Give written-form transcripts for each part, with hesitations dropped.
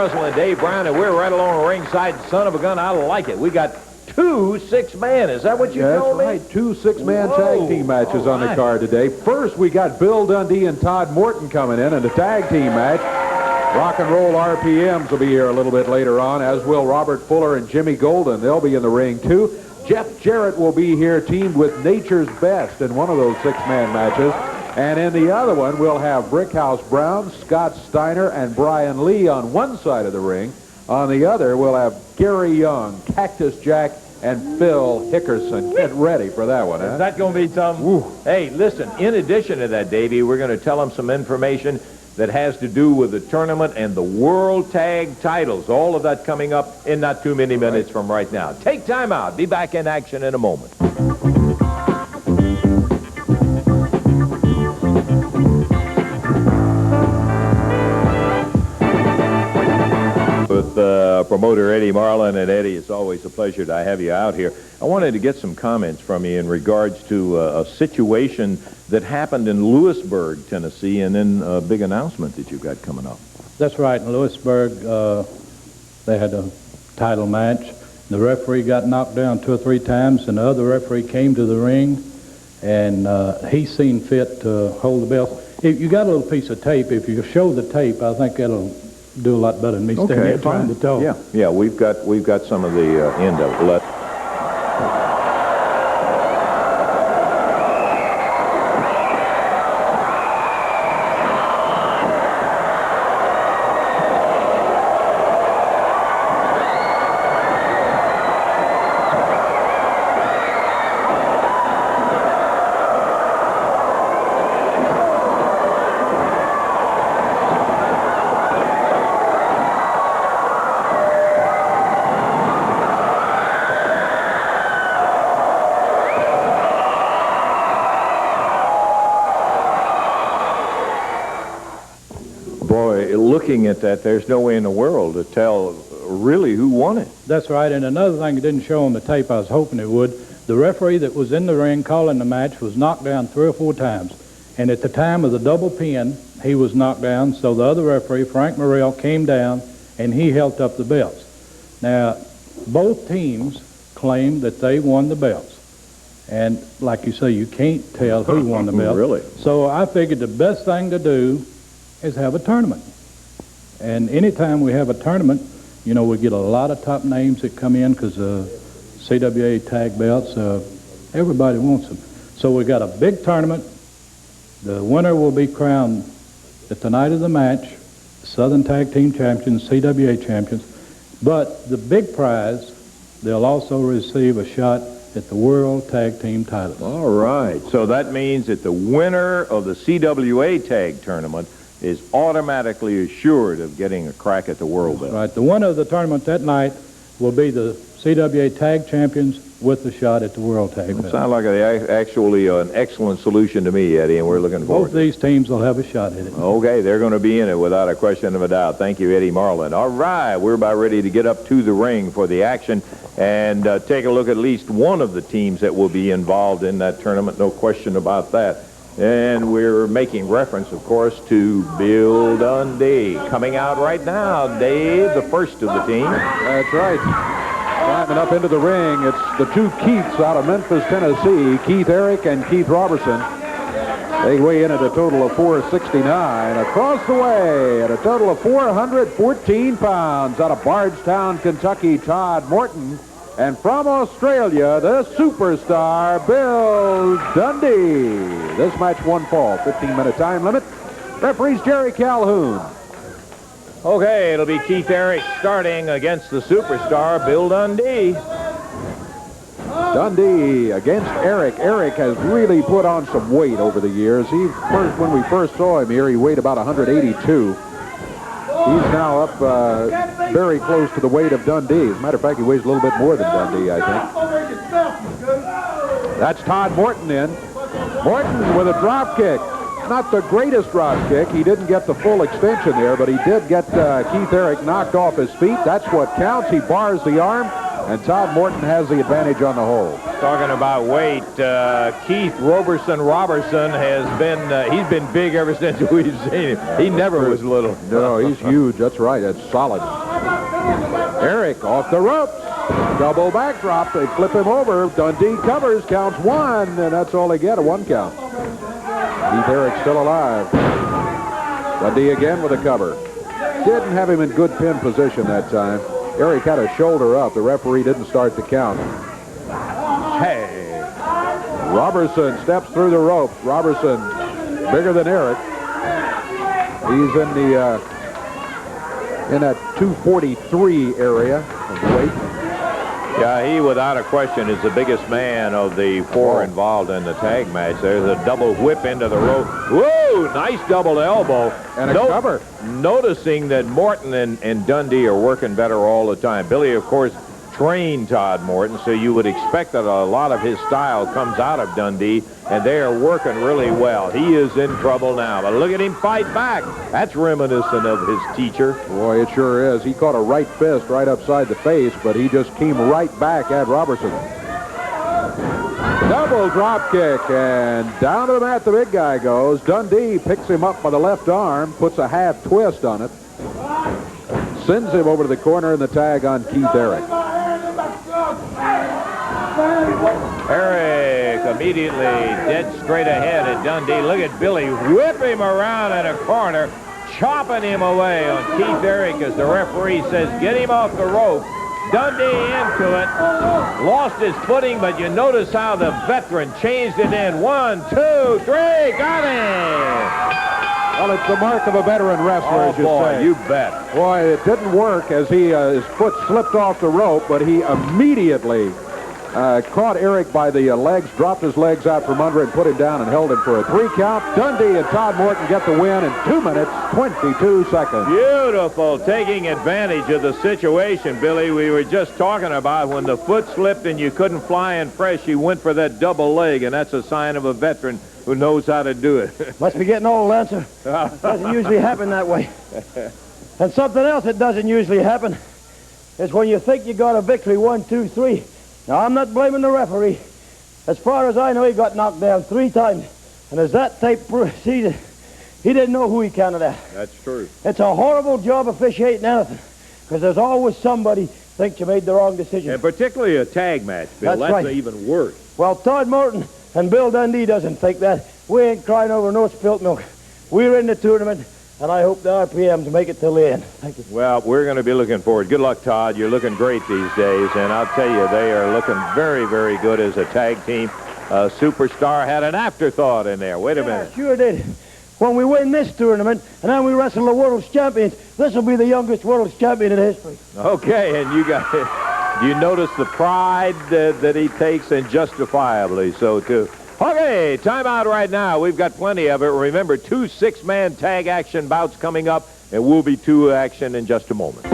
Russell and Dave Brown, and we're right along the ringside. Son of a gun, I like it. We got 2 6-man. Is that what you told me? That's right. 2 6-man tag team matches on the card today. First, we got Bill Dundee and Todd Morton coming in a tag team match. Rock and Roll RPMs will be here a little bit later on, as will Robert Fuller and Jimmy Golden. They'll be in the ring, too. Jeff Jarrett will be here, teamed with Nature's Best in one of those 6-man matches. And in the other one, we'll have Brickhouse Brown, Scott Steiner, and Brian Lee on one side of the ring. On the other, we'll have Gary Young, Cactus Jack, and Phil Hickerson. Get ready for that one, huh? Is that going to be something? Ooh. Hey, listen, in addition to that, Davey, we're going to tell them some information that has to do with the tournament and the World Tag Titles. All of that coming up in not too many minutes from right now. Take time out. Be back in action in a moment. With promoter Eddie Marlin. And Eddie, it's always a pleasure to have you out here. I wanted to get some comments from you in regards to a situation that happened in Lewisburg, Tennessee, and then a big announcement that you've got coming up. That's right. In Lewisburg, they had a title match. The referee got knocked down 2 or 3 times, and the other referee came to the ring, and he seen fit to hold the belt. If you got a little piece of tape, if you show the tape, I think that'll do a lot better than me standing here trying to talk. Yeah, we've got some of the end of it. Looking at that, there's no way in the world to tell really who won it. That's right, and another thing it didn't show on the tape, I was hoping it would, the referee that was in the ring calling the match was knocked down 3 or 4 times. And at the time of the double pin, he was knocked down, so the other referee, Frank Morrell, came down and he held up the belts. Now, both teams claimed that they won the belts. And like you say, you can't tell who won the belt. Really? So I figured the best thing to do is have a tournament. And anytime we have a tournament, you know, we get a lot of top names that come in because CWA tag belts, everybody wants them. So we got a big tournament. The winner will be crowned at the night of the match, Southern Tag Team Champions, CWA Champions. But the big prize, they'll also receive a shot at the World Tag Team Titles. All right. So that means that the winner of the CWA Tag Tournament is automatically assured of getting a crack at the world belt. Right. The winner of the tournament that night will be the CWA Tag Champions with the shot at the World Tag belt. Sounds like actually an excellent solution to me, Eddie, and we're looking forward to it. Both these teams will have a shot at it. Okay, they're going to be in it without a question of a doubt. Thank you, Eddie Marlin. All right, we're about ready to get up to the ring for the action and take a look at least one of the teams that will be involved in that tournament. No question about that. And we're making reference, of course, to Bill Dundee. Coming out right now, Dave, the first of the team. That's right. Climbing up into the ring, it's the 2 Keiths out of Memphis, Tennessee, Keith Erich and Keith Robertson. They weigh in at a total of 469. Across the way at a total of 414 pounds out of Bardstown, Kentucky, Todd Morton. And from Australia, the superstar, Bill Dundee. This match 1 fall, 15-minute time limit. Referees Jerry Calhoun. Okay, it'll be Keith Erich starting against the superstar, Bill Dundee. Dundee against Erich. Erich has really put on some weight over the years. When we first saw him here, he weighed about 182. He's now up very close to the weight of Dundee. As a matter of fact, he weighs a little bit more than Dundee, I think. That's Todd Morton in. Morton with a drop kick. Not the greatest drop kick. He didn't get the full extension there, but he did get Keith Erich knocked off his feet. That's what counts. He bars the arm. And Todd Morton has the advantage on the hole. Talking about weight, Keith Robertson has been, he's been big ever since we've seen him. He never was little. No, he's huge. That's right. That's solid. Erich off the ropes. Double backdrop. They flip him over. Dundee covers, counts one, and that's all they get, a one count. Keith Erich still alive. Dundee again with a cover. Didn't have him in good pin position that time. Erich had a shoulder up. The referee didn't start the count. Hey. Robertson steps through the ropes. Robertson, bigger than Erich. He's in the in that 243 area of weight. Yeah, he, without a question, is the biggest man of the four involved in the tag match. There's a double whip into the rope. Whoa, nice double elbow. And a cover. Noticing that Morton and Dundee are working better all the time. Billy, of course, trained Todd Morton, so you would expect that a lot of his style comes out of Dundee, and they are working really well. He is in trouble now, but look at him fight back. That's reminiscent of his teacher. Boy, it sure is. He caught a right fist right upside the face, but he just came right back at Robertson. Double drop kick, and down to the mat the big guy goes. Dundee picks him up by the left arm, puts a half twist on it, sends him over to the corner, and the tag on Keith Erich. Erich immediately dead straight ahead at Dundee. Look at Billy whip him around in a corner, chopping him away on Keith Erich as the referee says, get him off the rope. Dundee into it, lost his footing, but you notice how the veteran changed it in. 1, 2, 3, got him! Well, it's the mark of a veteran wrestler, as you say. You bet. Boy, it didn't work as he his foot slipped off the rope, but he immediately caught Erich by the legs, dropped his legs out from under and put him down and held him for a 3 count. Dundee and Todd Morton get the win in 2 minutes, 22 seconds. Beautiful, taking advantage of the situation, Billy. We were just talking about when the foot slipped and you couldn't fly in fresh, you went for that double leg, and that's a sign of a veteran who knows how to do it. Must be getting old, Lancer. Doesn't usually happen that way. And something else that doesn't usually happen is when you think you got a victory, 1, 2, 3. Now, I'm not blaming the referee. As far as I know, he got knocked down 3 times. And as that tape proceeded, he didn't know who he counted out. That's true. It's a horrible job officiating anything, because there's always somebody thinks you made the wrong decision. And particularly a tag match, Bill. That's right. Even worse. Well, Todd Morton and Bill Dundee doesn't think that. We ain't crying over no spilt milk. We're in the tournament, and I hope the RPMs make it till the end. Thank you. Well, we're going to be looking forward. Good luck, Todd. You're looking great these days, and I'll tell you, they are looking very, very good as a tag team. Superstar had an afterthought in there. Wait a minute. Sure did. When we win this tournament, and then we wrestle the world's champions, this will be the youngest world's champion in history. Okay, and you notice the pride that he takes, and justifiably so, too. Okay, timeout right now. We've got plenty of it. Remember, 2 6-man tag action bouts coming up, and we'll be 2 action in just a moment.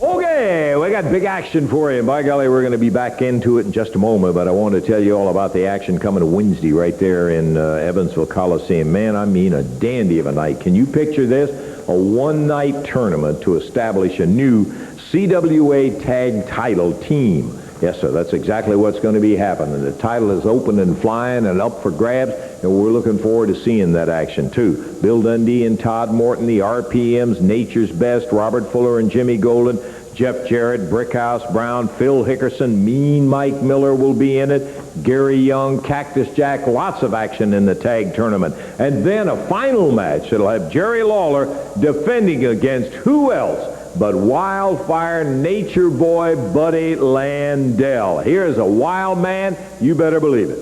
Okay, we got big action for you. By golly, we're going to be back into it in just a moment, but I want to tell you all about the action coming Wednesday right there in Evansville Coliseum. Man, I mean a dandy of a night. Can you picture this? A one-night tournament to establish a new CWA Tag Title team. Yes, sir, that's exactly what's going to be happening. The title is open and flying and up for grabs, and we're looking forward to seeing that action, too. Bill Dundee and Todd Morton, the RPMs, Nature's Best, Robert Fuller and Jimmy Golden, Jeff Jarrett, Brickhouse Brown, Phil Hickerson, Mean Mike Miller will be in it, Gary Young, Cactus Jack, lots of action in the tag tournament. And then a final match that'll have Jerry Lawler defending against who else but Wildfire Nature Boy Buddy Landel. Here's a wild man. You better believe it.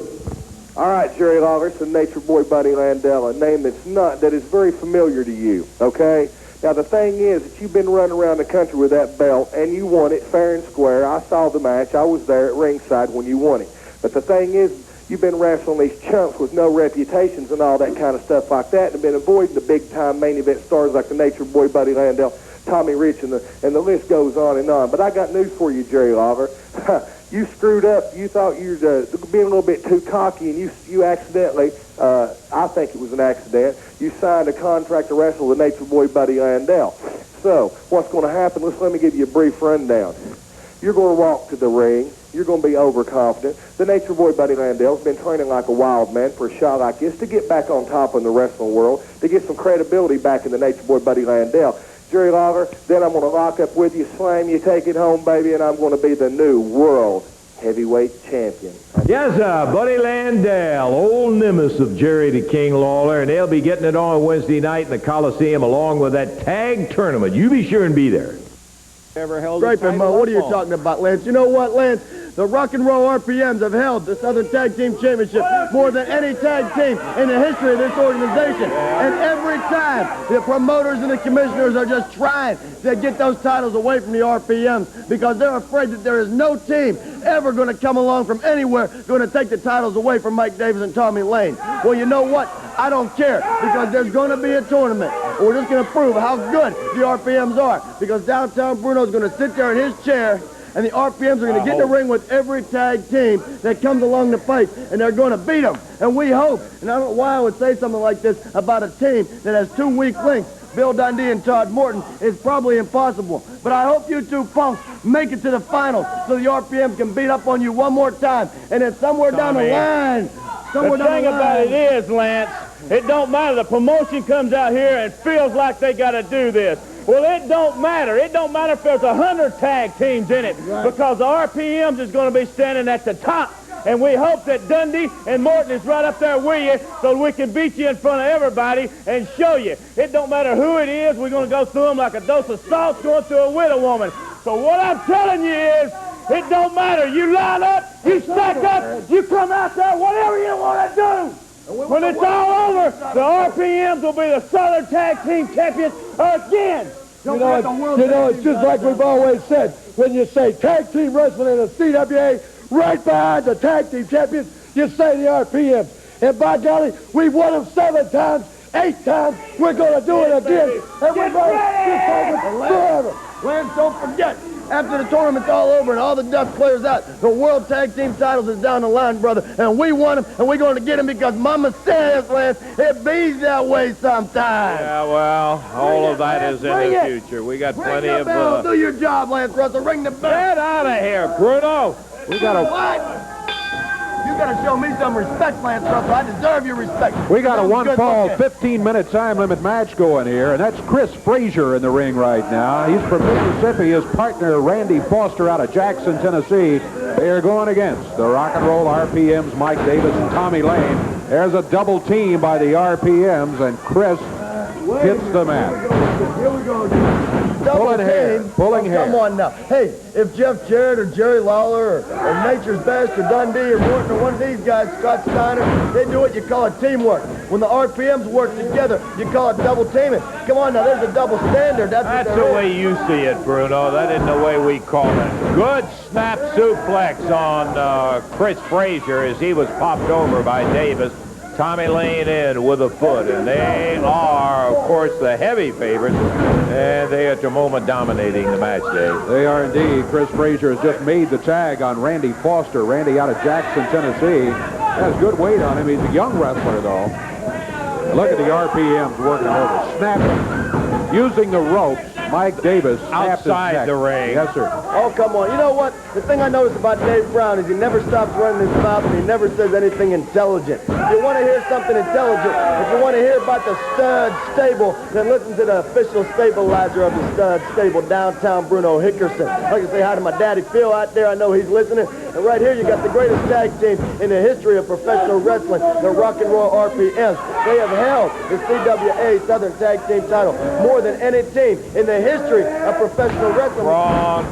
All right, Jerry Robertson, Nature Boy Buddy Landel, a name that is very familiar to you, okay? Now, the thing is that you've been running around the country with that belt, and you won it fair and square. I saw the match. I was there at ringside when you won it. But the thing is, you've been wrestling these chumps with no reputations and all that kind of stuff like that, and been avoiding the big-time main event stars like the Nature Boy Buddy Landel, Tommy Rich, and the list goes on and on. But I got news for you, Jerry Lawler. you screwed up. You thought you were being a little bit too cocky, and you accidentally, I think it was an accident, you signed a contract to wrestle with Nature Boy Buddy Landel. So what's going to happen? Let me give you a brief rundown. You're going to walk to the ring. You're going to be overconfident. The Nature Boy Buddy Landel's been training like a wild man for a shot like this to get back on top in the wrestling world, to get some credibility back in the Nature Boy Buddy Landel. Jerry Lawler, then I'm going to lock up with you, slam you, take it home, baby, and I'm going to be the new world heavyweight champion. Yes, Buddy Landel, old nemesis of Jerry the King Lawler, and they'll be getting it on Wednesday night in the Coliseum along with that tag tournament. You be sure and be there. Ever held Great, Mo. What are you talking about, Lance? You know what, Lance? The Rock and Roll RPMs have held the Southern Tag Team Championship more than any tag team in the history of this organization. And every time, the promoters and the commissioners are just trying to get those titles away from the RPMs because they're afraid that there is no team ever going to come along from anywhere going to take the titles away from Mike Davis and Tommy Lane. Well, you know what? I don't care because there's going to be a tournament. We're just going to prove how good the RPMs are because downtown Bruno's going to sit there in his chair and the RPMs are going to get in the ring with every tag team that comes along to fight, and they're going to beat them. And we hope, and I don't know why I would say something like this about a team that has two weak links, Bill Dundee and Todd Morton, is probably impossible. But I hope you two punks make it to the finals so the RPMs can beat up on you one more time. And then somewhere down the line, the thing about it is, Lance, it don't matter. The promotion comes out here and feels like they got to do this. Well, it don't matter. It don't matter if there's 100 tag teams in it because the RPMs is going to be standing at the top. And we hope that Dundee and Morton is right up there with you so we can beat you in front of everybody and show you. It don't matter who it is. We're going to go through them like a dose of salt going through a widow woman. So what I'm telling you is, it don't matter. You line up, you stack up, you come out there, whatever you want to do. When it's all over, the RPMs will be the Southern Tag Team Champions again. You know, it's just like we've always said. When you say tag team wrestling in the CWA, right behind the tag team champions, you say the RPMs. And by golly, we've won them 7 times, 8 times. We're going to do it again. And we're going to keep it forever. Lance, don't forget, after the tournament's all over and all the dust clears out, the World Tag Team titles is down the line, brother. And we won them, and we're going to get them because Mama says, Lance, it be that way sometimes. Yeah, well, all of that is in the future. We got plenty of... Do your job, Lance Russell. Ring the bell. Get out of here, Bruno. We got to... What? You got to show me some respect, Lance Russell. I deserve your respect. We got a one-fall, 15-minute time limit match going here, and that's Chris Frazier in the ring right now. He's from Mississippi. His partner, Randy Foster, out of Jackson, Tennessee. They are going against the Rock and Roll RPMs, Mike Davis and Tommy Lane. There's a double team by the RPMs, and Chris hits the mat. Here we go. Pulling hair. Come on now. Hey, if Jeff Jarrett or Jerry Lawler or Nature's Best or Dundee or Morton or one of these guys, Scott Steiner, they do it, you call it teamwork. When the RPMs work together, you call it double teaming. Come on now, there's a double standard. That's the way you see it, Bruno. That isn't the way we call it. Good snap suplex on Chris Frazier as he was popped over by Davis. Tommy Lane in with a foot, and they are, of course, the heavy favorites, and they at the moment dominating the match, Dave. They are indeed. Chris Frazier has just made the tag on Randy Foster. Randy out of Jackson, Tennessee. Has good weight on him. He's a young wrestler, though. Look at the RPMs working over. Snapping. Using the ropes. Mike Davis outside the ring. Yes, sir. Oh, come on. You know what? The thing I noticed about Dave Brown is he never stops running his mouth and he never says anything intelligent. If you want to hear something intelligent, if you want to hear about the stud stable, then listen to the official stabilizer of the stud stable, downtown Bruno Hickerson. I'd like to say hi to my daddy Phil out there. I know he's listening. And right here you got the greatest tag team in the history of professional wrestling, the Rock and Roll RPMs. They have held the CWA Southern Tag Team title more than any team in the history of professional wrestling. Wrong.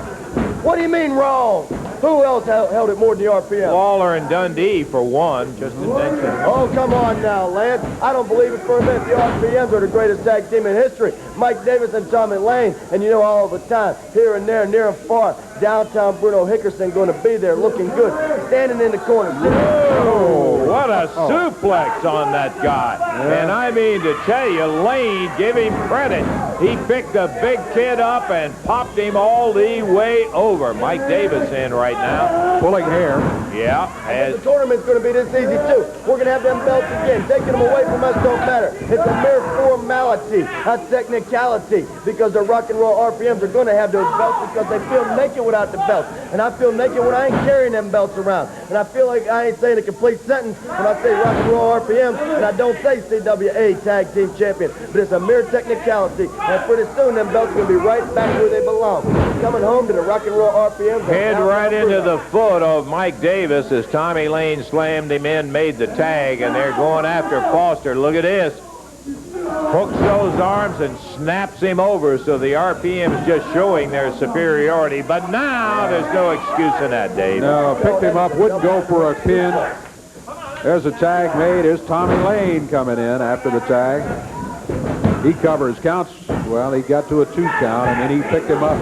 What do you mean wrong? Who else held it more than the RPM? Lawler and Dundee for one, just to mention. Oh, come on now, Lance. I don't believe it for a minute. The RPMs are the greatest tag team in history. Mike Davis and Tommy Lane, and you know all the time, here and there, near and far, downtown Bruno Hickerson going to be there looking good, standing in the corner. Oh, what a suplex on that guy. Yeah. And I mean to tell you, Lane, give him credit. He picked the big kid up and popped him all the way over. Mike Davis in right now. Pulling hair. Yeah. The tournament's going to be this easy, too. We're going to have them belts again. Taking them away from us don't matter. It's a mere formality, a technicality, because the rock and roll RPMs are going to have those belts because they feel naked without the belts. And I feel naked when I ain't carrying them belts around. And I feel like I ain't saying a complete sentence when I say rock and roll RPMs, and I don't say CWA Tag Team Champion. But it's a mere technicality. And pretty soon, them belts are going to be right back where they belong. Coming home to the rock and roll RPMs. Head right into the foot of Mike Davis as Tommy Lane slammed him in, made the tag, and they're going after Foster. Look at this. Hooks those arms and snaps him over, so the RPM is just showing their superiority. But now there's no excuse in that, Dave. No, picked him up, wouldn't go for a pin. There's a tag made. Here's Tommy Lane coming in after the tag. He covers, counts. Well, he got to a 2 count, and then he picked him up.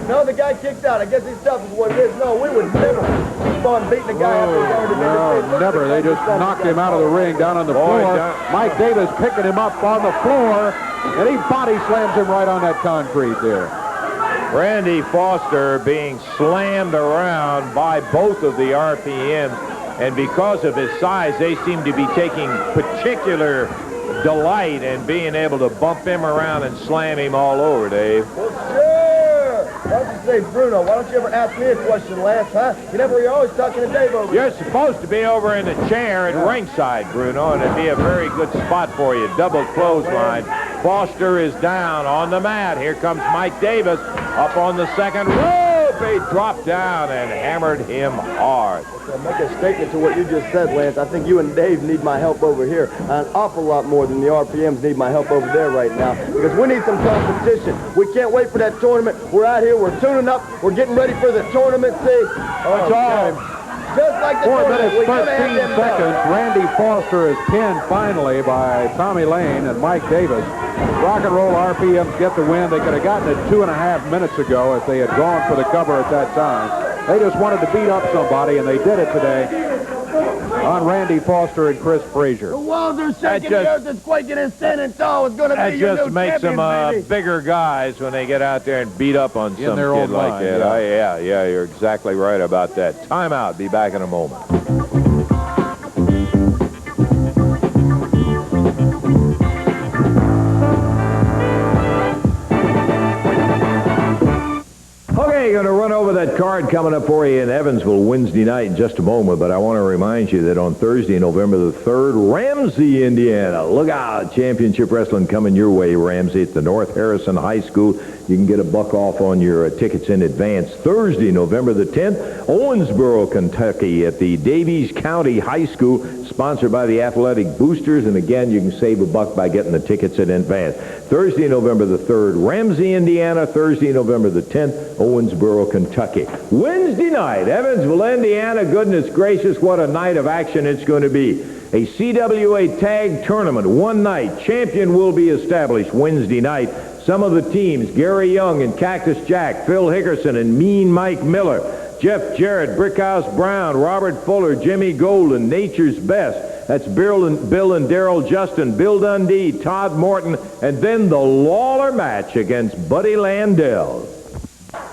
No, the guy kicked out. I guess he's tough is what it is. No, we would never keep on beating the guy after he's already been. No, never. They just knocked him out of the ring down on the floor. Mike Davis picking him up on the floor, and he body slams him right on that concrete there. Randy Foster being slammed around by both of the RPMs, and because of his size, they seem to be taking particular delight in being able to bump him around and slam him all over, Dave. Well, sure. Why don't you say, Bruno, why don't you ever ask me a question, Lance, huh? You're always talking to Dave over You're supposed to be over in the chair at ringside, Bruno, and it'd be a very good spot for you. Double clothesline. Foster is down on the mat. Here comes Mike Davis up on the second rope. He dropped down and hammered him hard. I'll make a statement to what you just said, Lance. I think you and Dave need my help over here an awful lot more than the RPMs need my help over there right now, because we need some competition. We can't wait for that tournament. We're out here. We're tuning up. We're getting ready for the tournament. See? Time. Just like the 4 tournament. minutes, 13 seconds. Randy Foster is pinned finally by Tommy Lane and Mike Davis. Rock and roll RPMs get the win. They could have gotten it 2.5 minutes ago if they had gone for the cover at that time. They just wanted to beat up somebody, and they did it today on Randy Foster and Chris Frazier. The walls are shaking, the earth is quaking, and standing tall is going to be your new That just makes them bigger guys when they get out there and beat up on some their kid own like mind, that. yeah. Yeah, you're exactly right about that. Timeout. Be back in a moment. Okay, going to run over that card coming up for you in Evansville Wednesday night in just a moment, but I want to remind you that on Thursday, November the 3rd, Ramsey, Indiana. Look out, championship wrestling coming your way, Ramsey, at the North Harrison High School. You can get a buck off on your tickets in advance. Thursday, November the 10th, Owensboro, Kentucky at the Davies County High School, sponsored by the Athletic Boosters, and again, you can save a buck by getting the tickets in advance. Thursday, November the 3rd, Ramsey, Indiana. Thursday, November the 10th, Owensboro, Kentucky. Wednesday night, Evansville, Indiana. Goodness gracious, what a night of action it's going to be. A CWA Tag Tournament, one night. Champion will be established Wednesday night. Some of the teams, Gary Young and Cactus Jack, Phil Hickerson and Mean Mike Miller, Jeff Jarrett, Brickhouse Brown, Robert Fuller, Jimmy Golden, Nature's Best. That's Bill and Daryl Justin, Bill Dundee, Todd Morton, and then the Lawler match against Buddy Landel.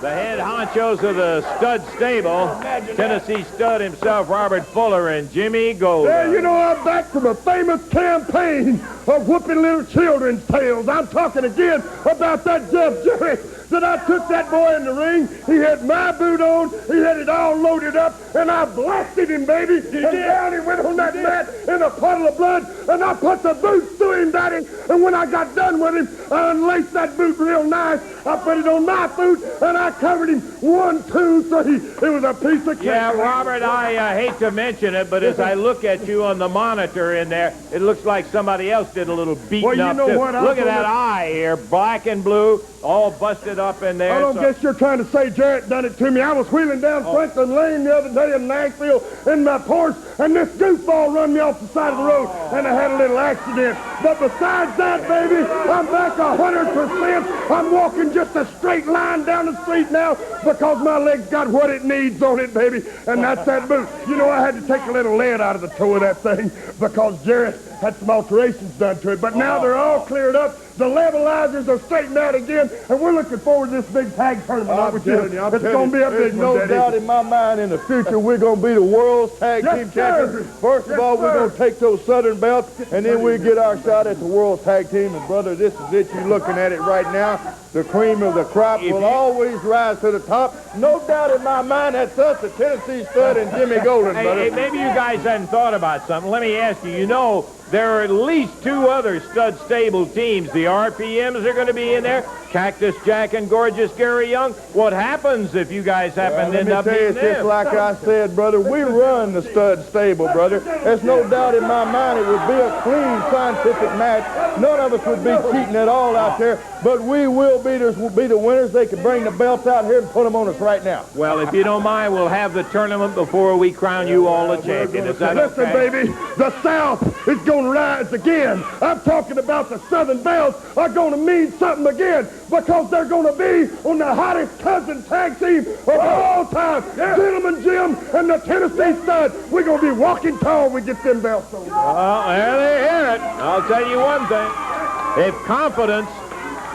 The head honchos of the stud stable, Tennessee stud himself, Robert Fuller, and Jimmy Golden. Yeah, you know, I'm back from a famous campaign of whooping little children's tails. I'm talking again about that Jeff Jarrett that I took that boy in the ring. He had my boot on. He had it all loaded up, and I blasted him, baby. Down he went on that mat in a puddle of blood, and I put the boot through him, Daddy. And when I got done with him, I unlaced that boot real nice. I put it on my boot, and I covered him 1, 2, 3. It was a piece of cake. Yeah, Robert, I hate to mention it, but as I look at you on the monitor in there, it looks like somebody else did a little beating up, too. Look at that eye here, black and blue, all busted up in there. I don't guess you're trying to say Jarrett done it to me. I was wheeling down Franklin Lane the other day in Nashville in my Porsche, and this goofball run me off the side of the road, and I had a little accident. But besides that, baby, I'm back 100%. I'm walking just a straight line down the street now because my leg's got what it needs on it, baby, and that's that boot. You know, I had to take a little lead out of the toe of that thing because Jarrett had some alterations done to it, but now they're all cleared up. The levelizers are straightened out again, and we're looking forward to this big tag tournament. I'm telling you, it's going to be a big one, no Daddy. doubt in my mind in the future we're going to be the world's tag team champions. First of all, we're going to take those southern belts, and then we get our shot at the world's tag team. And brother, this is it. You're looking at it right now. The cream of the crop will always rise to the top. No doubt in my mind that's us, the Tennessee Stud and Jimmy Golden, brother. Hey, maybe you guys hadn't thought about something. Let me ask you, you know, there are at least 2 other stud stable teams. The RPMs are going to be in there. Cactus Jack and Gorgeous Gary Young. What happens if you guys happen to end up being Just them? like I said, brother, we run the stud stable, brother. There's no doubt in my mind it would be a clean, scientific match. None of us would be cheating at all out there, but we will be the winners. They can bring the belts out here and put them on us right now. Well, if you don't mind, we'll have the tournament before we crown you all a champion. Is that Listen, okay? baby, the South is going to rise again. I'm talking about the Southern belts are going to mean something again because they're going to be on the hottest cousin tag team of all time. Gentleman Jim and the Tennessee Stud. We're going to be walking tall when we get them belts on. Well, there they hear it. I'll tell you one thing. If confidence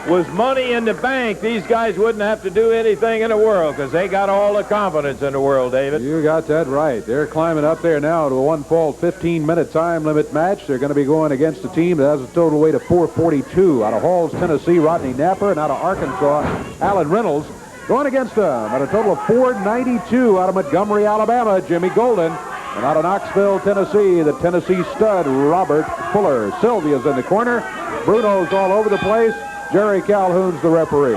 was money in the bank, these guys wouldn't have to do anything in the world because they got all the confidence in the world, David. You got that right. They're climbing up there now to a one-fall 15-minute time limit match. They're going to be going against a team that has a total weight of 442. Out of Halls, Tennessee, Rodney Napper, and out of Arkansas, Alan Reynolds. Going against them at a total of 492 out of Montgomery, Alabama, Jimmy Golden. And out of Knoxville, Tennessee, the Tennessee Stud, Robert Fuller. Sylvia's in the corner. Bruno's all over the place. Jerry Calhoun's the referee.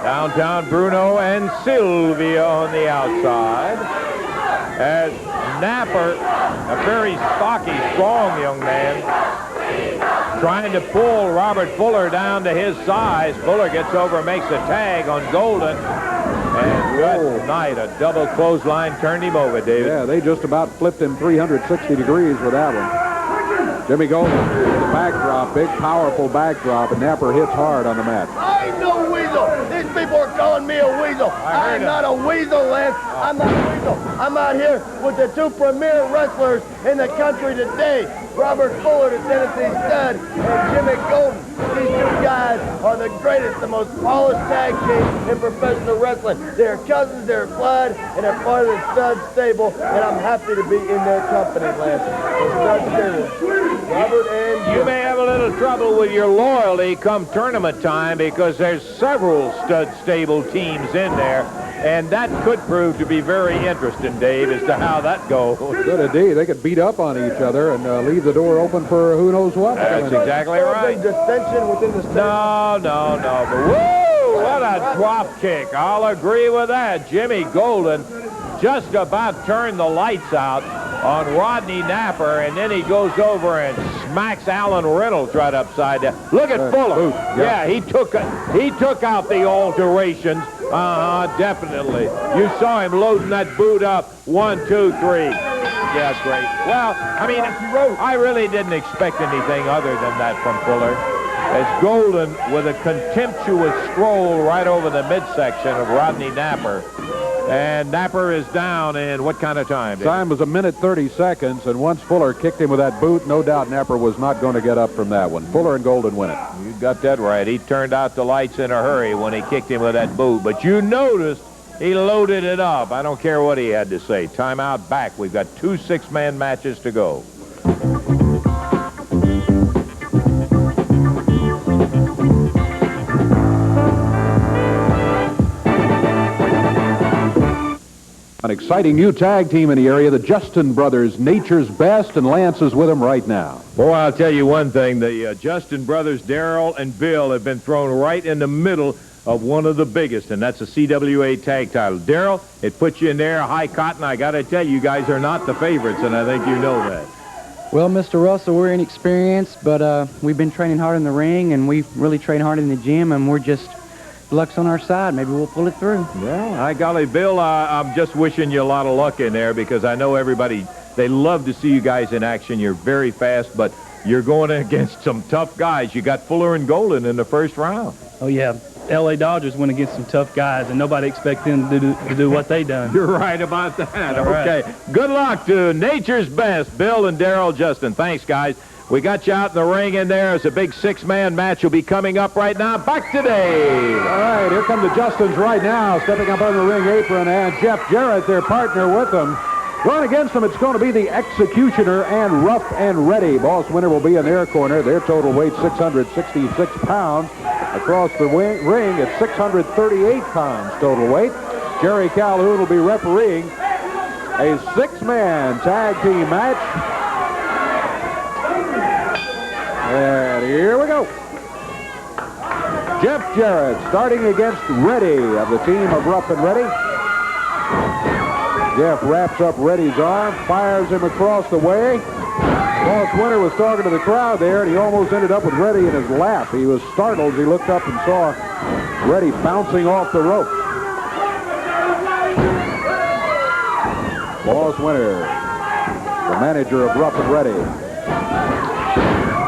Downtown Bruno and Sylvia on the outside. As Napper, a very stocky, strong young man, trying to pull Robert Fuller down to his size. Fuller gets over and makes a tag on Golden. And good night, a double clothesline turned him over, David. Yeah, they just about flipped him 360 degrees with that one. Jimmy Golden, the backdrop, big, powerful backdrop, and Napper hits hard on the mat. I ain't no weasel. These people are calling me a weasel. I'm not a weasel, Lance. I'm not a weasel. I'm out here with the 2 premier wrestlers in the country today. Robert Fuller, the Tennessee Stud, and Jimmy Golden. These 2 guys are the greatest, the most polished tag team in professional wrestling. They're cousins, they're blood, and they're part of the Stud stable, and I'm happy to be in their company, Lance. The Stud stable. Robert and Jim. You may have a little trouble with your loyalty come tournament time because there's several stud stable teams in there, and that could prove to be very interesting, Dave, as to how that goes. Good indeed. They could beat up on each other and leave the door open for who knows what. That's exactly right. Dissension within the state. No. But whoa, what a drop kick. I'll agree with that. Jimmy Golden just about turned the lights out on Rodney Napper, and then he goes over and smacks Alan Reynolds right upside down. Look at Fuller. Yeah, he took out the alterations. Definitely. You saw him loading that boot up. 1, 2, 3. Yeah, great. Well, I mean, I really didn't expect anything other than that from Fuller. As Golden with a contemptuous stroll right over the midsection of Rodney Napper. And Napper is down in what kind of time? Time was 1:30 seconds, and once Fuller kicked him with that boot, no doubt Napper was not going to get up from that one. Fuller and Golden win it. You got that right. He turned out the lights in a hurry when he kicked him with that boot. But you noticed he loaded it up. I don't care what he had to say. Timeout back. We've got 2 6-man matches to go. An exciting new tag team in the area, the Justin brothers, Nature's Best, and Lance is with them right now. Boy, I'll tell you one thing. The Justin brothers, Daryl and Bill, have been thrown right in the middle of one of the biggest, and that's the CWA Tag Title. Daryl, it puts you in there, high cotton. I got to tell you, guys are not the favorites, and I think you know that. Well, Mr. Russell, we're inexperienced, but we've been training hard in the ring, and we really train hard in the gym, and we're just... luck's on our side. Maybe we'll pull it through. Well, hi, golly, Bill, I'm just wishing you a lot of luck in there because I know everybody, they love to see you guys in action. You're very fast, but you're going against some tough guys. You got Fuller and Golden in the first round. Oh, yeah. L.A. Dodgers went against some tough guys, and nobody expected them to do what they done. You're right about that. All okay. right. Good luck to Nature's Best, Bill and Daryl, Justin. Thanks, guys. We got you out in the ring in there as a big six-man match will be coming up right now. Back today. All right, here come the Justins right now, stepping up on the ring apron, and Jeff Jarrett, their partner with them. Going against them, it's going to be the Executioner and Rough and Ready. Boss Winner will be in their corner. Their total weight, 666 pounds. Across the ring, it's 638 pounds total weight. Jerry Calhoun will be refereeing a six-man tag team match. And here we go. Jeff Jarrett starting against Reddy of the team of Rough and Ready. Jeff wraps up Reddy's arm, fires him across the way. Boss Winner was talking to the crowd there, and he almost ended up with Reddy in his lap. He was startled as he looked up and saw Reddy bouncing off the rope. Boss Winner, the manager of Rough and Ready.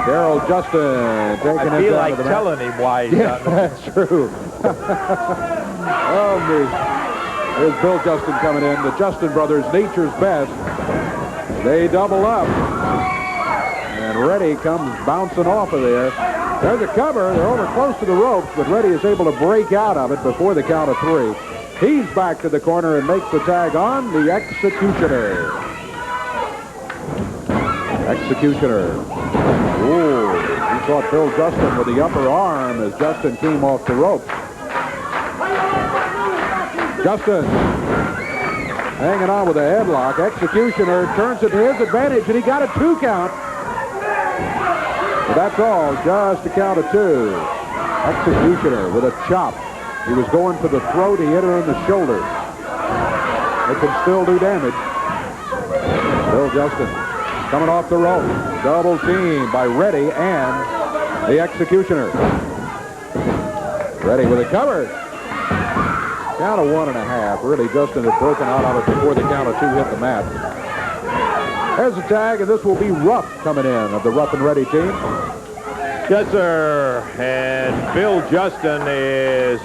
Daryl Justin taking I him feel down like to the telling him why he's Yeah, that's true. Oh, me. Here's Bill Justin coming in. The Justin brothers, nature's best. They double up. And Reddy comes bouncing off of there. There's a cover. They're over close to the ropes, but Reddy is able to break out of it before the count of three. He's back to the corner and makes the tag on the Executioner. Executioner. Ooh, he caught Bill Justin with the upper arm as Justin came off the ropes. Justin hanging on with a headlock. Executioner turns it to his advantage, and he got a 2 count. But that's all, just a count of 2. Executioner with a chop. He was going for the throat. He hit her in the shoulder. It can still do damage. Bill Justin coming off the rope. Double team by Reddy and the Executioner. Reddy with a cover. Count of 1.5. Really, Justin had broken out of it before the count of 2 hit the mat. There's a tag, and this will be Rough coming in of the Rough and Ready team. Yes, sir. And Bill Justin has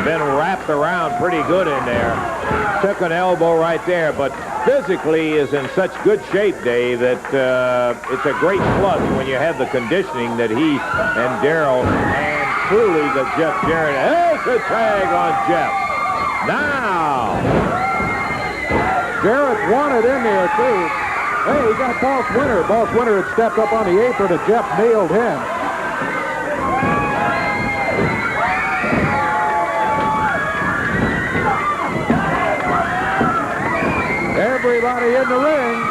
been wrapped around pretty good in there. Took an elbow right there, but physically is in such good shape, Dave, that it's a great plus when you have the conditioning that he and Daryl and truly the Jeff Jarrett. There's a tag on Jeff. Now. Jarrett wanted in there, too. Hey, he got Boss Winner. Boss Winner had stepped up on the apron, and Jeff nailed him. Everybody in the ring.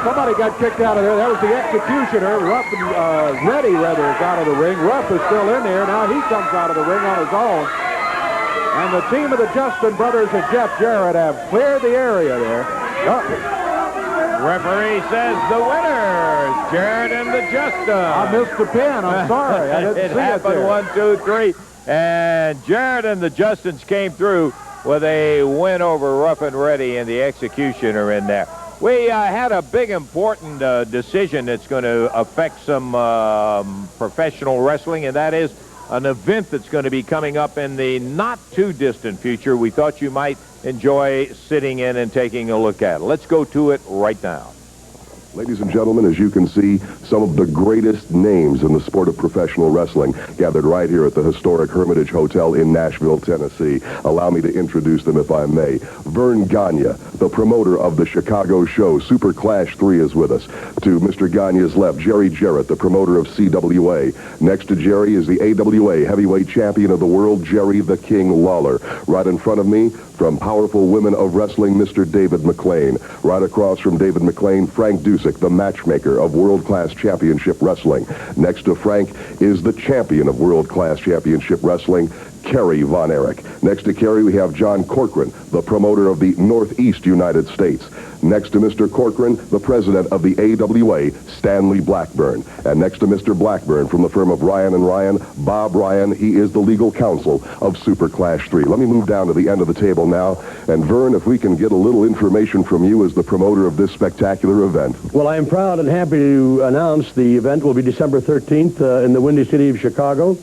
Somebody got kicked out of there. That was the Executioner. Rough and Ready, rather, is out of the ring. Rough is still in there. Now he comes out of the ring on his own. And the team of the Justin brothers and Jeff Jarrett have cleared the area there. Referee says the winners, Jarrett and the Justin. I missed the pin. I'm sorry. I didn't see it happened. there. 1, 2, 3. And Jarrett and the Justins came through with a win over Rough and Ready and the Executioner in there. We had a big, important decision that's going to affect some professional wrestling, and that is an event that's going to be coming up in the not-too-distant future. We thought you might enjoy sitting in and taking a look at it. Let's go to it right now. Ladies and gentlemen, as you can see, some of the greatest names in the sport of professional wrestling gathered right here at the historic Hermitage Hotel in Nashville, Tennessee. Allow me to introduce them, if I may. Verne Gagne, the promoter of the Chicago show, Super Clash 3, is with us. To Mr. Gagne's left, Jerry Jarrett, the promoter of CWA. Next to Jerry is the AWA heavyweight champion of the world, Jerry the King Lawler. Right in front of me, from Powerful Women of Wrestling, Mr. David McLean. Right across from David McLean, Frank Dusek, the matchmaker of World Class Championship Wrestling. Next to Frank is the champion of World Class Championship Wrestling, Kerry von Erich. Next to Kerry, we have John Cochran, the promoter of the Northeast United States. Next to Mr. Cochran, the president of the AWA, Stanley Blackburn. And next to Mr. Blackburn, from the firm of Ryan & Ryan, Bob Ryan, he is the legal counsel of Super Clash 3. Let me move down to the end of the table now. And Verne, if we can get a little information from you as the promoter of this spectacular event. Well, I am proud and happy to announce the event will be December 13th in the Windy City of Chicago.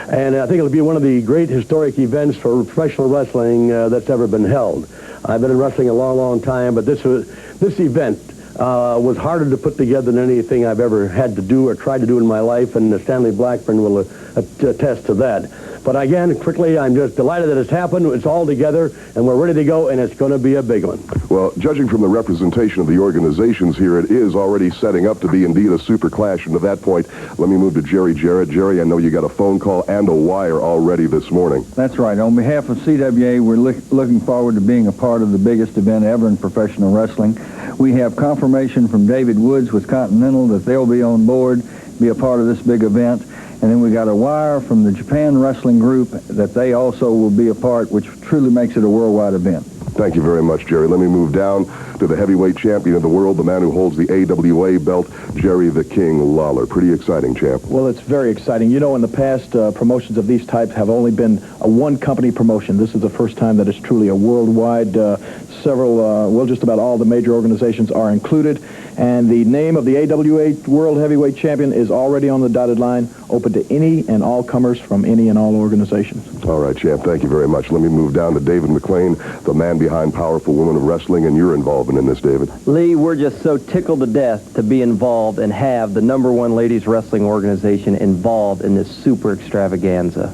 And I think it'll be one of the great historic events for professional wrestling that's ever been held. I've been in wrestling a long, long time, but this event was harder to put together than anything I've ever had to do or tried to do in my life, and Stanley Blackburn will attest to that. But again, quickly, I'm just delighted that it's happened. It's all together, and we're ready to go, and it's going to be a big one. Well, judging from the representation of the organizations here, it is already setting up to be indeed a super clash. And to that point, let me move to Jerry Jarrett. Jerry, I know you got a phone call and a wire already this morning. That's right. On behalf of CWA, we're looking forward to being a part of the biggest event ever in professional wrestling. We have confirmation from David Woods with Continental that they'll be on board, be a part of this big event. And then we got a wire from the Japan Wrestling Group that they also will be a part, which truly makes it a worldwide event. Thank you very much, Jerry. Let me move down to the heavyweight champion of the world, the man who holds the AWA belt, Jerry the King Lawler. Pretty exciting, champ. Well, it's very exciting. You know, in the past, promotions of these types have only been a one-company promotion. This is the first time that it's truly a worldwide, well, just about all the major organizations are included. And the name of the AWA World Heavyweight Champion is already on the dotted line, open to any and all comers from any and all organizations. All right, champ, thank you very much. Let me move down to David McLean, the man behind Powerful Women of Wrestling, and your involvement in this, David. Lee, we're just so tickled to death to be involved and have the #1 ladies wrestling organization involved in this super extravaganza.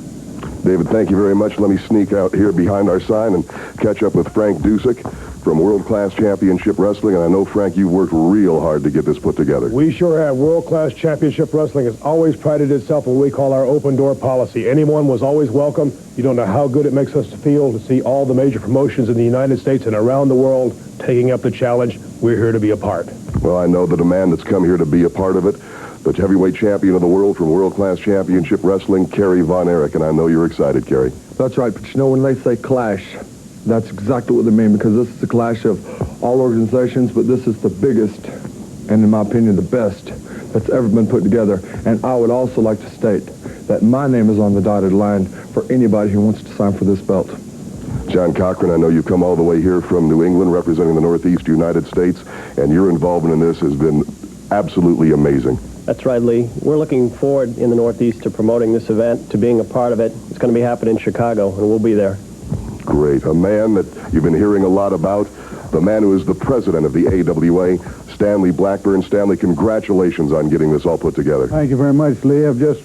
David, thank you very much. Let me sneak out here behind our sign and catch up with Frank Dusek from World Class Championship Wrestling. And I know, Frank, you've worked real hard to get this put together. We sure have. World Class Championship Wrestling has always prided itself on what we call our open door policy. Anyone was always welcome. You don't know how good it makes us feel to see all the major promotions in the United States and around the world taking up the challenge. We're here to be a part. Well, I know that a man that's come here to be a part of it, the heavyweight champion of the world from World Class Championship Wrestling, Kerry Von Erich, and I know you're excited, Kerry. That's right, but you know, when they say clash, that's exactly what they mean, because this is a clash of all organizations, but this is the biggest, and in my opinion, the best that's ever been put together. And I would also like to state that my name is on the dotted line for anybody who wants to sign for this belt. John Cochran, I know you've come all the way here from New England representing the Northeast United States, and your involvement in this has been absolutely amazing. That's right, Lee. We're looking forward in the Northeast to promoting this event, to being a part of it. It's going to be happening in Chicago, and we'll be there. Great. A man that you've been hearing a lot about, the man who is the president of the AWA, Stanley Blackburn. Stanley, congratulations on getting this all put together. Thank you very much, Lee. I've just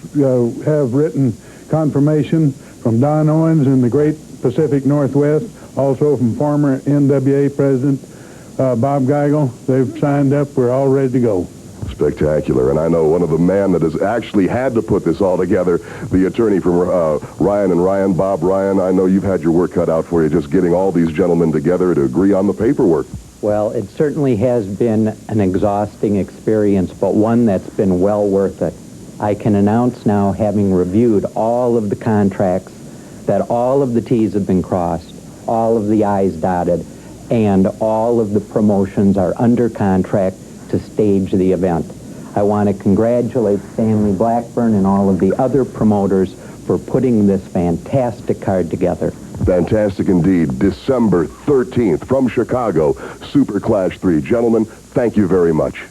have written confirmation from Don Owens in the great Pacific Northwest, also from former NWA President Bob Geigel. They've signed up. We're all ready to go. Spectacular. And I know one of the men that has actually had to put this all together, the attorney from Ryan and Ryan, Bob Ryan. I know you've had your work cut out for you just getting all these gentlemen together to agree on the paperwork. Well, it certainly has been an exhausting experience, but one that's been well worth it. I can announce now, having reviewed all of the contracts, that all of the T's have been crossed, all of the I's dotted, and all of the promotions are under contract to stage the event. I want to congratulate Stanley Blackburn and all of the other promoters for putting this fantastic card together. Fantastic indeed. December 13th from Chicago, Super Clash 3. Gentlemen, thank you very much.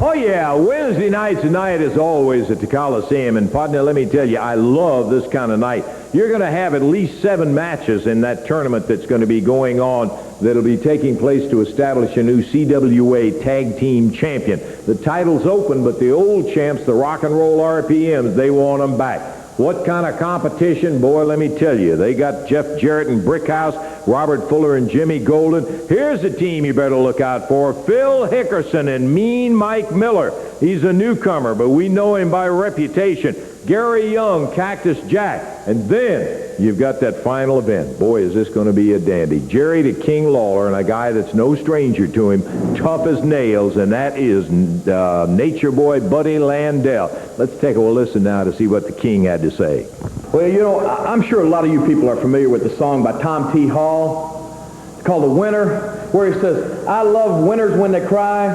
Oh, yeah, Wednesday night tonight is always at the Coliseum. And, partner, let me tell you, I love this kind of night. You're going to have at least 7 matches in that tournament that's going to be going on that'll be taking place to establish a new CWA Tag Team Champion. The title's open, but the old champs, the Rock and Roll RPMs, they want them back. What kind of competition? Boy, let me tell you. They got Jeff Jarrett and Brickhouse, Robert Fuller and Jimmy Golden. Here's a team you better look out for. Phil Hickerson and Mean Mike Miller. He's a newcomer, but we know him by reputation. Gary Young, Cactus Jack. And then you've got that final event. Boy, is this going to be a dandy. Jerry the King Lawler and a guy that's no stranger to him, tough as nails, and that is Nature Boy Buddy Landel. Let's take a listen now to see what the King had to say. Well, you know, I'm sure a lot of you people are familiar with the song by Tom T. Hall. It's called The Winner, where he says, I love winners when they cry,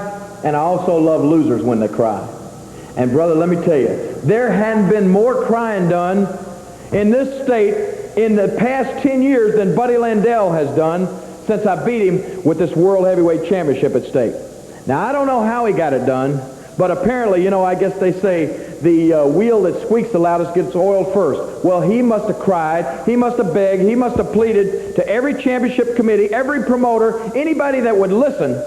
and I also love losers when they cry. And, brother, let me tell you, there hadn't been more crying done in this state in the past 10 years than Buddy Landel has done since I beat him with this World Heavyweight Championship at stake. Now, I don't know how he got it done, but apparently, you know, I guess they say the wheel that squeaks the loudest gets oiled first. Well, he must have cried, he must have begged, he must have pleaded to every championship committee, every promoter, anybody that would listen,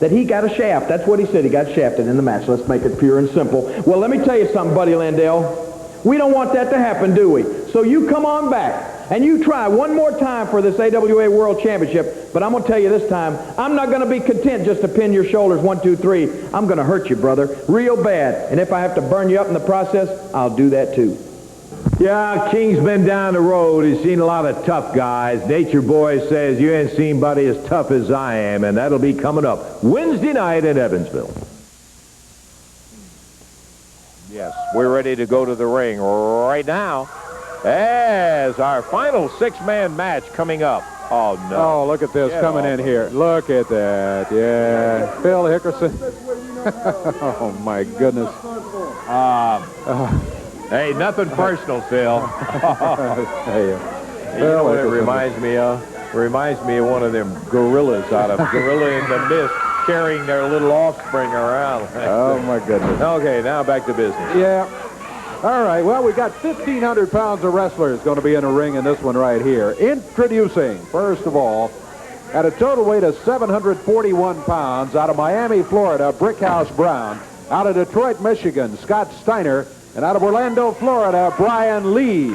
that he got a shaft. That's what he said. He got shafted in the match. Let's make it pure and simple. Well, let me tell you something, Buddy Landel. We don't want that to happen, do we? So you come on back and you try one more time for this AWA World Championship, but I'm going to tell you this time, I'm not going to be content just to pin your shoulders 1, 2, 3. I'm going to hurt you, brother, real bad. And if I have to burn you up in the process, I'll do that too. Yeah, King's been down the road. He's seen a lot of tough guys. Nature Boy says you ain't seen Buddy as tough as I am, and that'll be coming up Wednesday night in Evansville. Yes, we're ready to go to the ring right now as our final six-man match coming up. Oh, no. Oh, look at this coming in here. Look at that. Yeah. Phil Hickerson. Oh, my goodness. Hey, nothing personal, Phil. Hey, you know what it reminds me of? It reminds me of one of them gorillas out of Gorilla in the Mist carrying their little offspring around. Oh, my goodness. Okay, now back to business. Yeah. All right, well, we got 1,500 pounds of wrestlers going to be in a ring in this one right here. Introducing, first of all, at a total weight of 741 pounds, out of Miami, Florida, Brickhouse Brown. Out of Detroit, Michigan, Scott Steiner. And out of Orlando, Florida, Brian Lee.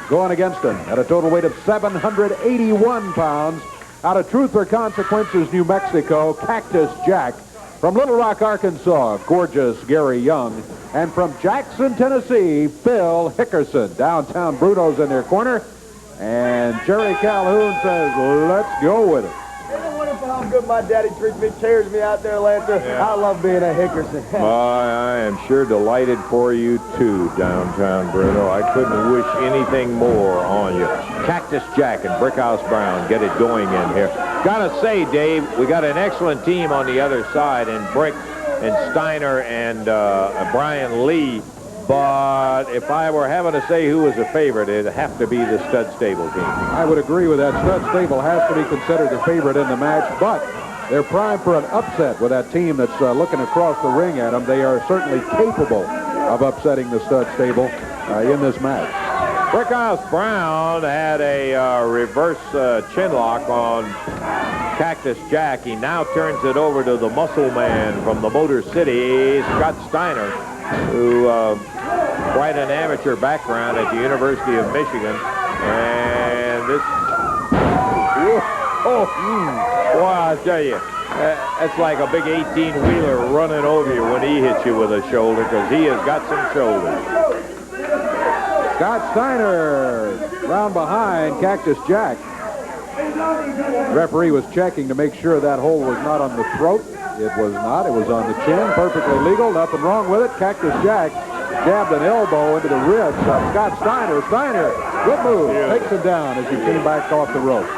Going against him at a total weight of 781 pounds. Out of Truth or Consequences, New Mexico, Cactus Jack. From Little Rock, Arkansas, gorgeous Gary Young. And from Jackson, Tennessee, Phil Hickerson. Downtown Bruno's in their corner. And Jerry Calhoun says, let's go with it. How good my daddy treats me, cheers me out there, Lancer. Yeah. I love being a Hickerson. I am sure delighted for you, too, downtown Bruno. I couldn't wish anything more on you. Cactus Jack and Brickhouse Brown get it going in here. Gotta say, Dave, we got an excellent team on the other side in Brick and Steiner and Brian Lee. But if I were having to say who was a favorite, it'd have to be the Stud Stable team. I would agree with that. Stud Stable has to be considered the favorite in the match, but they're primed for an upset with that team that's looking across the ring at them. They are certainly capable of upsetting the Stud Stable in this match. Brickhouse Brown had a reverse chinlock on Cactus Jack. He now turns it over to the muscle man from the Motor City, Scott Steiner, who quite an amateur background at the University of Michigan. And this, boy, I tell you, that's like a big 18-wheeler running over you when he hits you with a shoulder, because he has got some shoulders. Scott Steiner round behind Cactus Jack. Referee was checking to make sure that hole was not on the throat. It was not. It was on the chin. Perfectly legal. Nothing wrong with it. Cactus Jack jabbed an elbow into the ribs of Scott Steiner. Steiner, good move. Takes him down as he came back off the rope.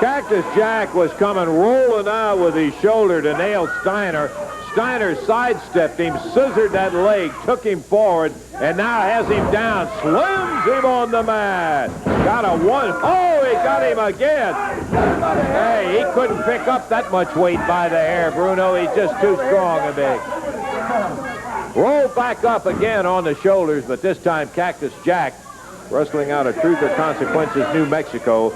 Cactus Jack was coming rolling out with his shoulder to nail Steiner. Steiner sidestepped him, scissored that leg, took him forward, and now has him down, slams him on the mat. Got a one. Oh, he got him again. Hey, he couldn't pick up that much weight by the hair, Bruno. He's just too strong and big. Roll back up again on the shoulders, but this time Cactus Jack, wrestling out of Truth or Consequences, New Mexico,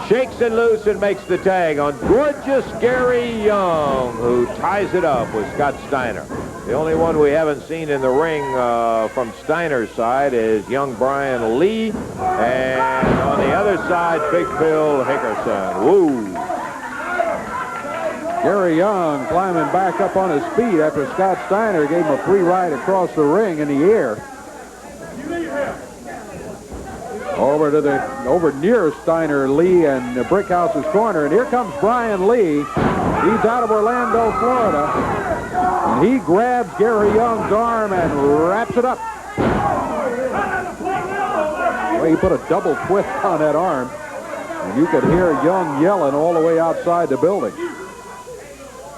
shakes it loose and makes the tag on gorgeous Gary Young, who ties it up with Scott Steiner. The only one we haven't seen in the ring from Steiner's side is young Brian Lee, and on the other side, Big Phil Hickerson. Woo! Gary Young climbing back up on his feet after Scott Steiner gave him a free ride across the ring in the air. Over near Steiner, Lee, and Brickhouse's corner. And here comes Brian Lee. He's out of Orlando, Florida. And he grabs Gary Young's arm and wraps it up. Well, he put a double twist on that arm. And you could hear Young yelling all the way outside the building.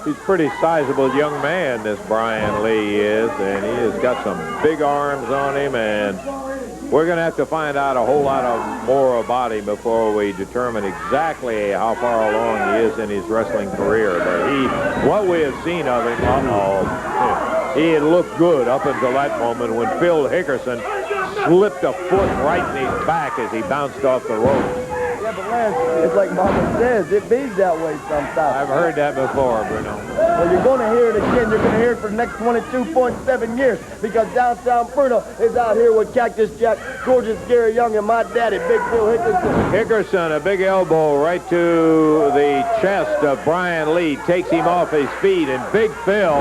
He's a pretty sizable young man, this Brian Lee is, and he has got some big arms on him, and we're going to have to find out a whole lot more about him before we determine exactly how far along he is in his wrestling career. But what we have seen of him, He had looked good up until that moment when Phil Hickerson slipped a foot right in his back as he bounced off the rope. Yeah, but Lance, it's like Mama says, it bees that way sometimes. I've heard that before, Bruno. Well, you're going to hear it again. You're going to hear it for the next 22.7 years because downtown Bruno is out here with Cactus Jack, gorgeous Gary Young, and my daddy, Big Phil Hickerson. Hickerson, a big elbow right to the chest of Brian Lee, takes him off his feet, and Big Phil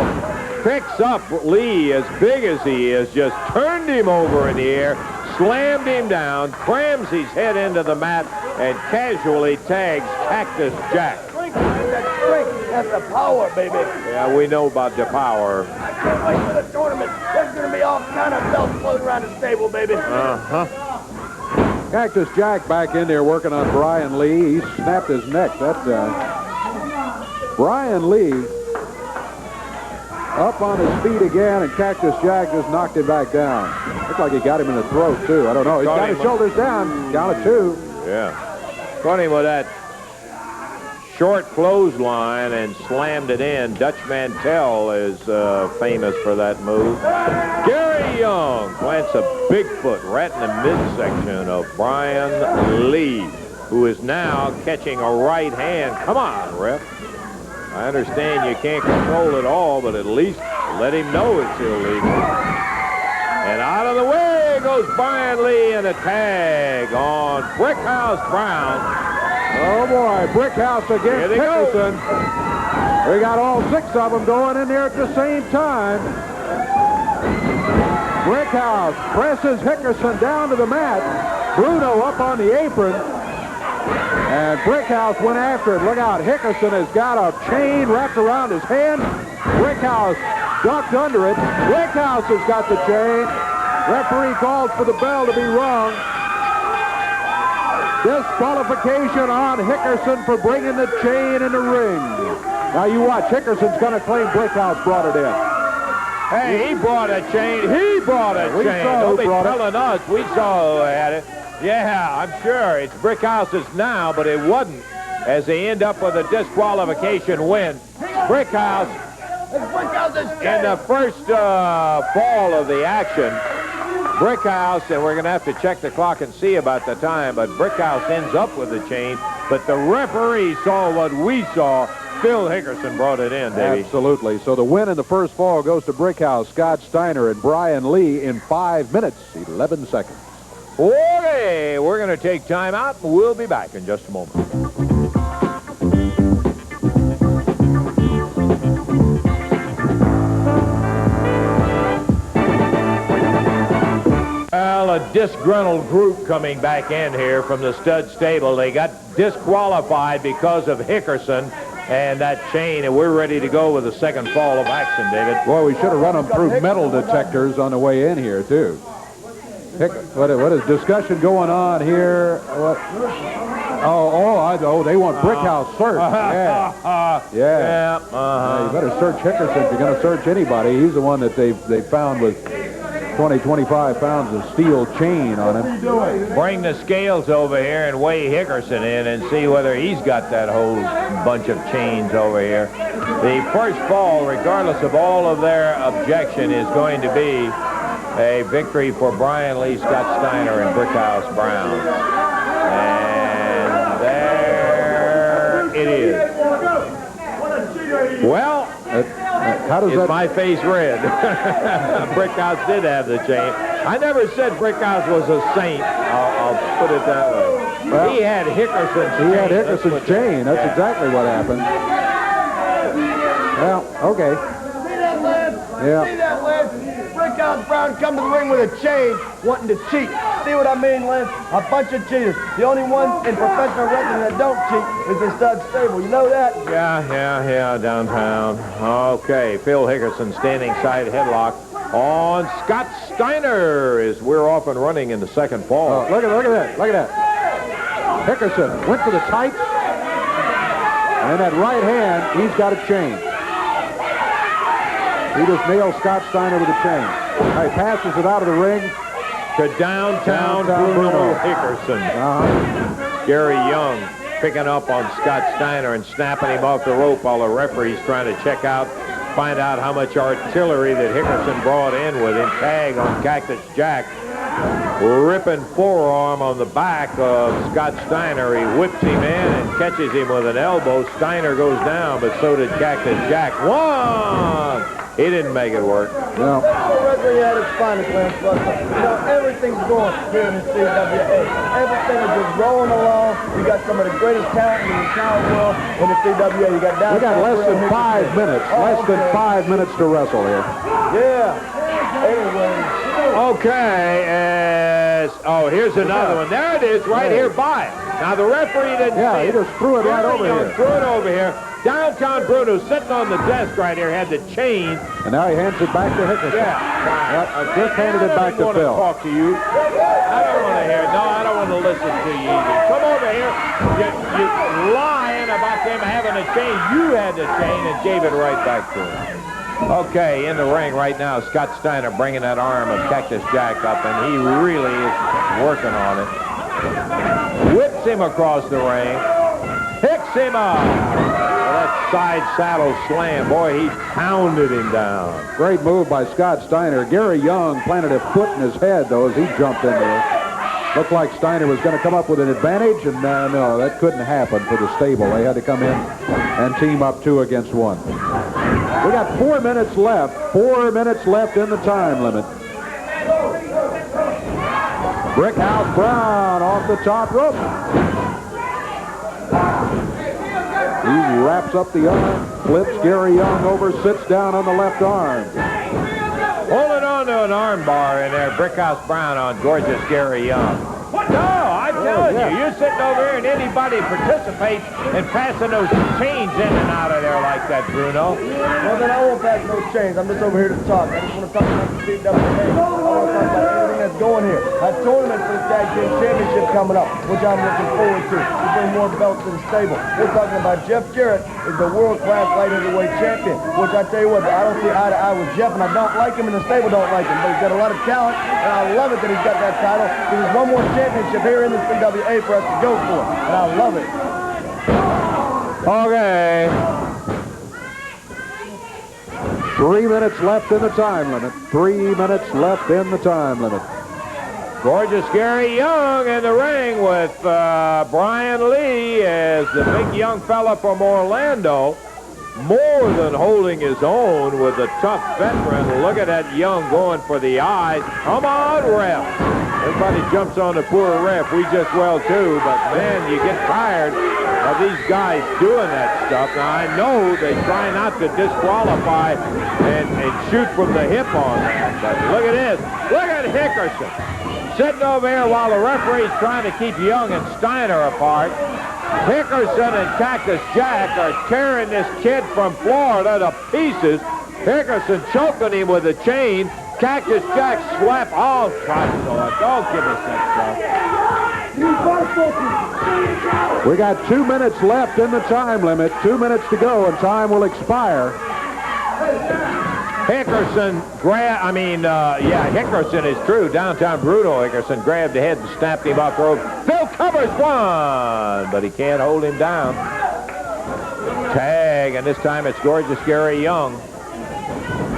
picks up Lee, as big as he is, just turned him over in the air, slammed him down, crams his head into the mat, and casually tags Cactus Jack. That's the power, baby. Yeah, we know about the power. I can't wait for the tournament. There's going to be all kind of belts floating around the stable, baby. Uh-huh. Cactus Jack back in there working on Brian Lee. He snapped his neck. Brian Lee up on his feet again, and Cactus Jack just knocked him back down. Looked like he got him in the throat, too. I don't know. He's got his shoulders down. Count of 2. Yeah. Caught him with that short clothesline and slammed it in. Dutch Mantell is famous for that move. Gary Young plants a big foot right in the midsection of Brian Lee, who is now catching a right hand. Come on, ref. I understand you can't control it all, but at least let him know it's illegal. And out of the way goes Brian Lee, and a tag on Brickhouse Brown. Oh, boy. Brickhouse against Hickerson. We got all 6 of them going in there at the same time. Brickhouse presses Hickerson down to the mat. Bruno up on the apron. And Brickhouse went after it. Look out. Hickerson has got a chain wrapped around his hand. Brickhouse ducked under it. Brickhouse has got the chain. Referee called for the bell to be rung. Disqualification on Hickerson for bringing the chain in the ring. Now you watch. Hickerson's going to claim Brickhouse brought it in. Hey, he brought a chain. He brought a chain. Don't be telling us. We saw who had it. Yeah, I'm sure. It's Brickhouse's now, but it wasn't, as they end up with a disqualification win. Brickhouse, in the first fall of the action, Brickhouse, and we're going to have to check the clock and see about the time, but Brickhouse ends up with the chain, but the referee saw what we saw. Phil Hickerson brought it in, Davey. Absolutely. So the win in the first fall goes to Brickhouse, Scott Steiner, and Brian Lee in 5 minutes, 11 seconds. Okay, we're going to take time out. We'll be back in just a moment. Well, a disgruntled group coming back in here from the stud stable. They got disqualified because of Hickerson and that chain, and we're ready to go with the second fall of action, David. Boy, we should have run them through metal detectors on the way in here, too. What is discussion going on here? What? They want Brickhouse search. Yeah. You better search Hickerson if you're going to search anybody. He's the one that they found with 25 pounds of steel chain on him. Bring the scales over here and weigh Hickerson in and see whether he's got that whole bunch of chains over here. The first fall, regardless of all of their objection, is going to be a victory for Brian Lee, Scott Steiner, and Brickhouse Brown. And there it is. Well, how does that... my face red? Brickhouse did have the chain. I never said Brickhouse was a saint. I'll put it that way. Well, he had Hickerson's chain. He had Hickerson's chain. That's exactly what happened. Well, okay. See that, Lance? Yeah. See that, Lance? Brickhouse Brown come to the ring with a chain, wanting to cheat. See what I mean, Lance? A bunch of cheaters. The only one in professional wrestling that don't cheat is the stud stable. You know that? Yeah, downtown. Okay, Phil Hickerson standing side headlock on Scott Steiner as we're off and running in the second fall. Look at that. Hickerson went for the tights, and that right hand, he's got a chain. He just nailed Scott Steiner with a chain. He passes it out of the ring to downtown Bruno Hickerson. Gary Young picking up on Scott Steiner and snapping him off the rope while the referee's trying to check out find out how much artillery that Hickerson brought in with him. Tag on Cactus Jack. Ripping forearm on the back of Scott Steiner. He whips him in and catches him with an elbow. Steiner goes down, but so did Cactus Jack. One! He didn't make it work. No. Referee at its finest, Lance Russell. You know, everything's going here in the CWA. Everything is just rolling along. You got some of the greatest talent in the entire world in the CWA. You got We got less than 5 minutes. Less than 5 minutes to wrestle here. Yeah. Anyway. Okay, oh, here's another one. There it is, right here by it. Now, the referee didn't see it. He just threw it right over here. Threw it over here. Downtown Bruno sitting on the desk right here, had the chain. And now he hands it back to Hickerson. Yeah. Just handed it back to Phil. I don't want to talk to you. I don't want to hear. No, I don't want to listen to you either. Come over here. You lying about them having a chain. You had the chain and gave it right back to him. Okay, in the ring right now, Scott Steiner bringing that arm of Cactus Jack up, and he really is working on it. Whips him across the ring. Picks him up. That side saddle slam. Boy, he pounded him down. Great move by Scott Steiner. Gary Young planted a foot in his head, though, as he jumped into it. Looked like Steiner was going to come up with an advantage, and no, that couldn't happen for the stable. They had to come in and team up 2 against 1. We got 4 minutes left. 4 minutes left in the time limit. Brickhouse Brown off the top rope. He wraps up the arm, flips Gary Young over, sits down on the left arm. Holding on to an arm bar in there, Brickhouse Brown on gorgeous Gary Young. No, I'm telling you, you're sitting over here and anybody participates in passing those chains in and out of there like that, Bruno. Well, then I won't pass no chains. I'm just over here to talk. I just want to talk about the CWA. I want to talk about everything that's going here. A tournament for the Tag Team Championship coming up, which I'm looking forward to bring more belts to the stable. We're talking about Jeff Jarrett is the world-class light heavyweight champion, which I tell you what, I don't see eye to eye with Jeff, and I don't like him, and the stable don't like him, but he's got a lot of talent, and I love it that he's got that title. There's one more championship here in the CWA for us to go for, and I love it. Okay. 3 minutes left in the time limit. 3 minutes left in the time limit. Gorgeous Gary Young in the ring with Brian Lee as the big young fella from Orlando. More than holding his own with a tough veteran. Look at that Young going for the eyes. Come on, ref. Everybody jumps on the poor ref. We just well, too. But, man, you get tired of these guys doing that stuff. Now, I know they try not to disqualify and shoot from the hip on that. But look at this. Look at Hickerson sitting over here while the referee's trying to keep Young and Steiner apart. Hickerson and Cactus Jack are tearing this kid from Florida to pieces. Hickerson choking him with a chain. Cactus Jack slap. Oh, don't give us that stuff. We got 2 minutes left in the time limit. 2 minutes to go, and time will expire. Hickerson Hickerson is true. Downtown Bruno Hickerson grabbed the head and snapped him off the rope. Phil covers one, but he can't hold him down. Tag, and this time it's gorgeous Gary Young.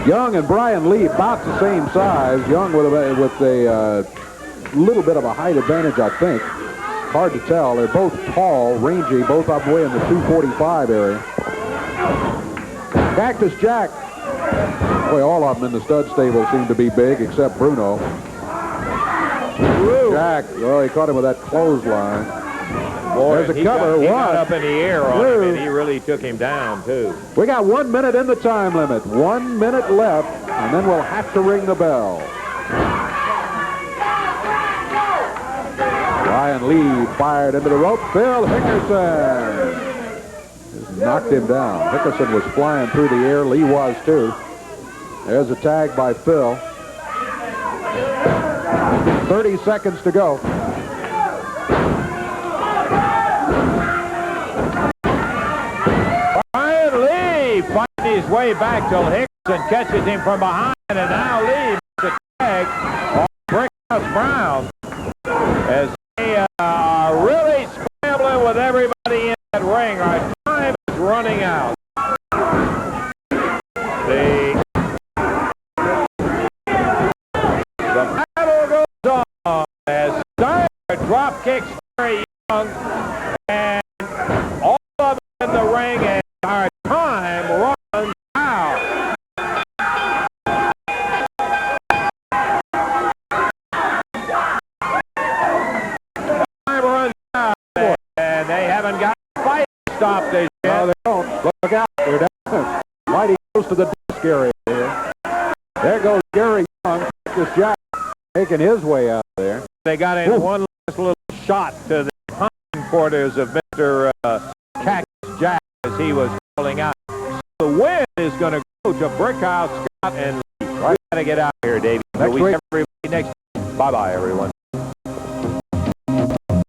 Young and Brian Lee about the same size. Young with a little bit of a height advantage, I think. Hard to tell. They're both tall, rangy, both up way in the 245 area. Cactus Jack. Boy, all of them in the stud stable seem to be big, except Bruno. Jack, oh, he caught him with that clothesline. Boy, there's a cover. He got up in the air on him, and he really took him down, too. We got 1 minute in the time limit. 1 minute left, and then we'll have to ring the bell. Brian Lee fired into the rope. Phil Hickerson just knocked him down. Hickerson was flying through the air. Lee was, too. There's a tag by Phil. 30 seconds to go. Brian Lee fighting his way back till Hickerson catches him from behind, and now Lee makes a tag on Brickhouse Brown as they are really scrambling with everybody in that ring. Our time is running out. The drop kicks very young, and all of them in the ring, and our time runs out. Time runs out, and they haven't got a fight stopped this yet. No, they don't. Look out. They're down. Mighty goes to the disc area here. There goes Gary Young. This Jack making his way out there. They got in one last little shot to the hindquarters of Mr. Cactus Jack as he was falling out. So the win is going to go to Brickhouse, Scott, and Lee. We got to get out of here, Davey. So we have everybody next. Bye-bye, everyone.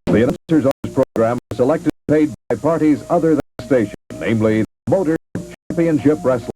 The announcers on this program are selected and paid by parties other than the station, namely Motor Championship Wrestling.